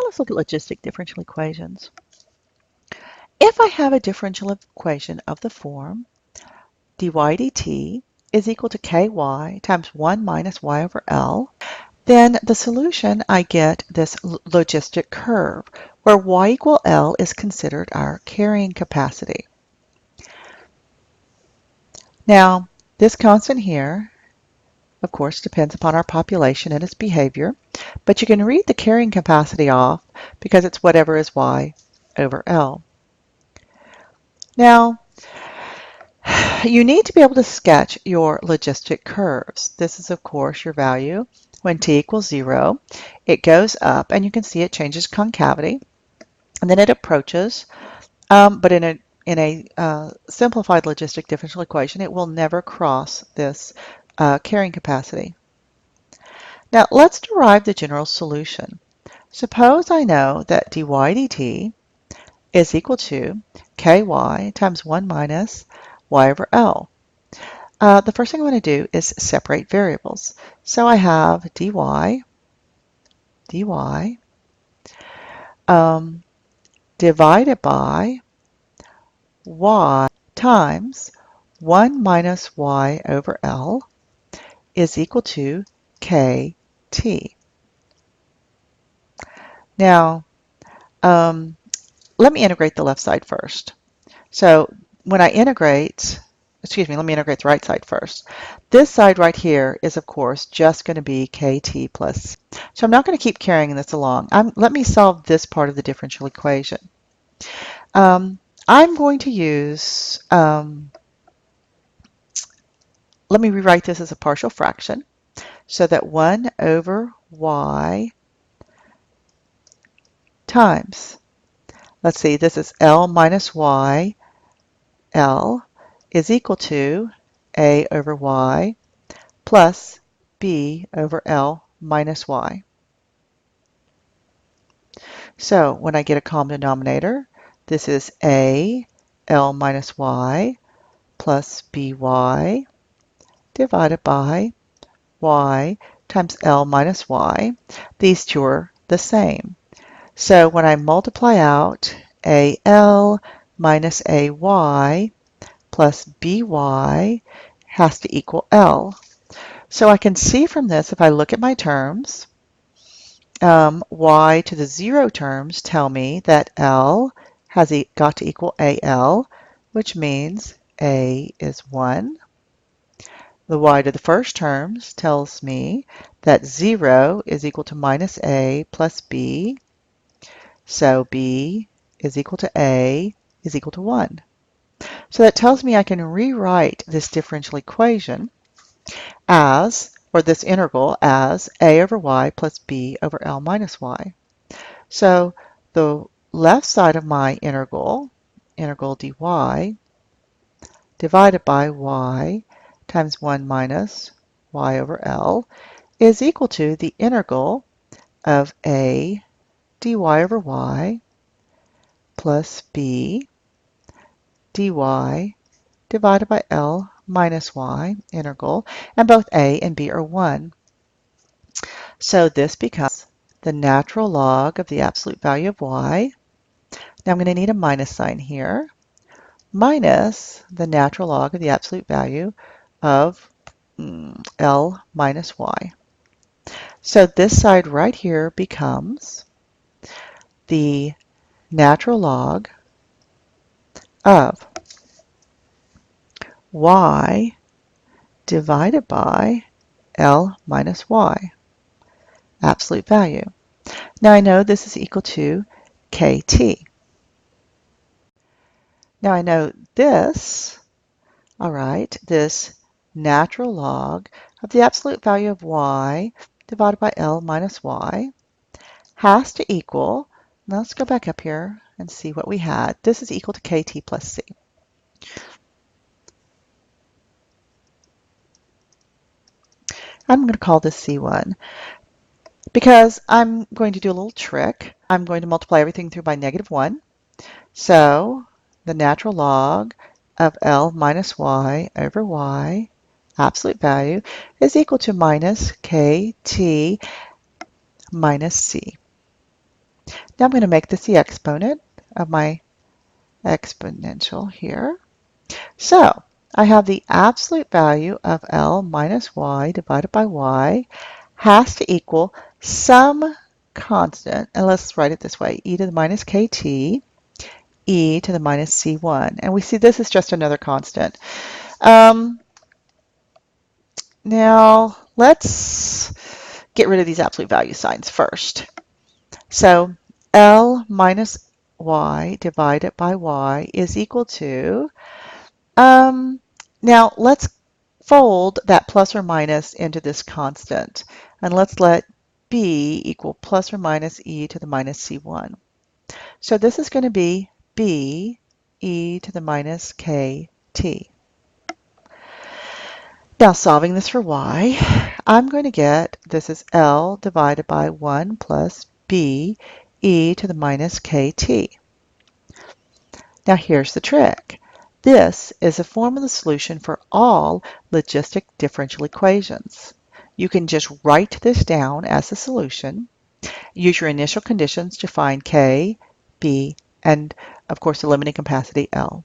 let's look at logistic differential equations. If I have a differential equation of the form dy dt is equal to ky times 1 minus y over L, then the solution, I get this logistic curve where y equal L is considered our carrying capacity. Now, this constant here, of course, depends upon our population and its behavior, but you can read the carrying capacity off because it's whatever is y over L. Now, you need to be able to sketch your logistic curves. This is, of course, your value when t equals 0. It goes up, and you can see it changes concavity, and then it approaches, but in a simplified logistic differential equation, it will never cross this carrying capacity. Now, let's derive the general solution. Suppose I know that dy dt is equal to ky times 1 minus y over L. The first thing I want to do is separate variables. So I have dy divided by y times 1 minus y over L is equal to kt. Now, let me integrate the left side first. So when I integrate, let me integrate the right side first. This side right here is, of course, just going to be kt plus. So I'm not going to keep carrying this along. Let me solve this part of the differential equation. I'm going to use, let me rewrite this as a partial fraction so that 1 over y times, let's see, this is L minus y, L is equal to a over y plus b over L minus y. So when I get a common denominator, this is a L minus y plus by divided by y times L minus y. These two are the same. So when I multiply out AL minus AY plus BY has to equal L. So I can see from this, if I look at my terms, y to the 0 terms tell me that L has got to equal AL, which means A is 1. The y to the first terms tells me that 0 is equal to minus A plus B. So B is equal to A is equal to 1. So that tells me I can rewrite this differential equation as, or this integral as A over y plus B over L minus y. So the left side of my integral dy, divided by y times 1 minus y over L is equal to the integral of A dy over y plus b dy divided by L minus y integral, and both a and b are 1. So this becomes the natural log of the absolute value of y. Now I'm going to need a minus sign here, minus the natural log of the absolute value of L minus y. So this side right here becomes the natural log of y divided by L minus y, absolute value. Now I know this is equal to kt. Now I know this, all right, this natural log of the absolute value of y divided by L minus y has to equal, now let's go back up here and see what we had. This is equal to kt plus c. I'm going to call this C1 because I'm going to do a little trick. I'm going to multiply everything through by -1. So the natural log of L minus y over y, absolute value, is equal to minus kt minus c. Now I'm going to make this the exponent of my exponential here. So I have the absolute value of L minus y divided by y has to equal some constant, and let's write it this way, e to the minus kt, e to the minus c1. And we see this is just another constant. Now let's get rid of these absolute value signs first. So L minus y divided by y is equal to, now let's fold that plus or minus into this constant, and let's let b equal plus or minus e to the minus c1. So this is going to be b e to the minus kt. Now solving this for y, I'm going to get, this is L divided by 1 plus b e to the minus kt. Now here's the trick. This is a formula solution for all logistic differential equations. You can just write this down as a solution, use your initial conditions to find k, b, and of course the limiting capacity L.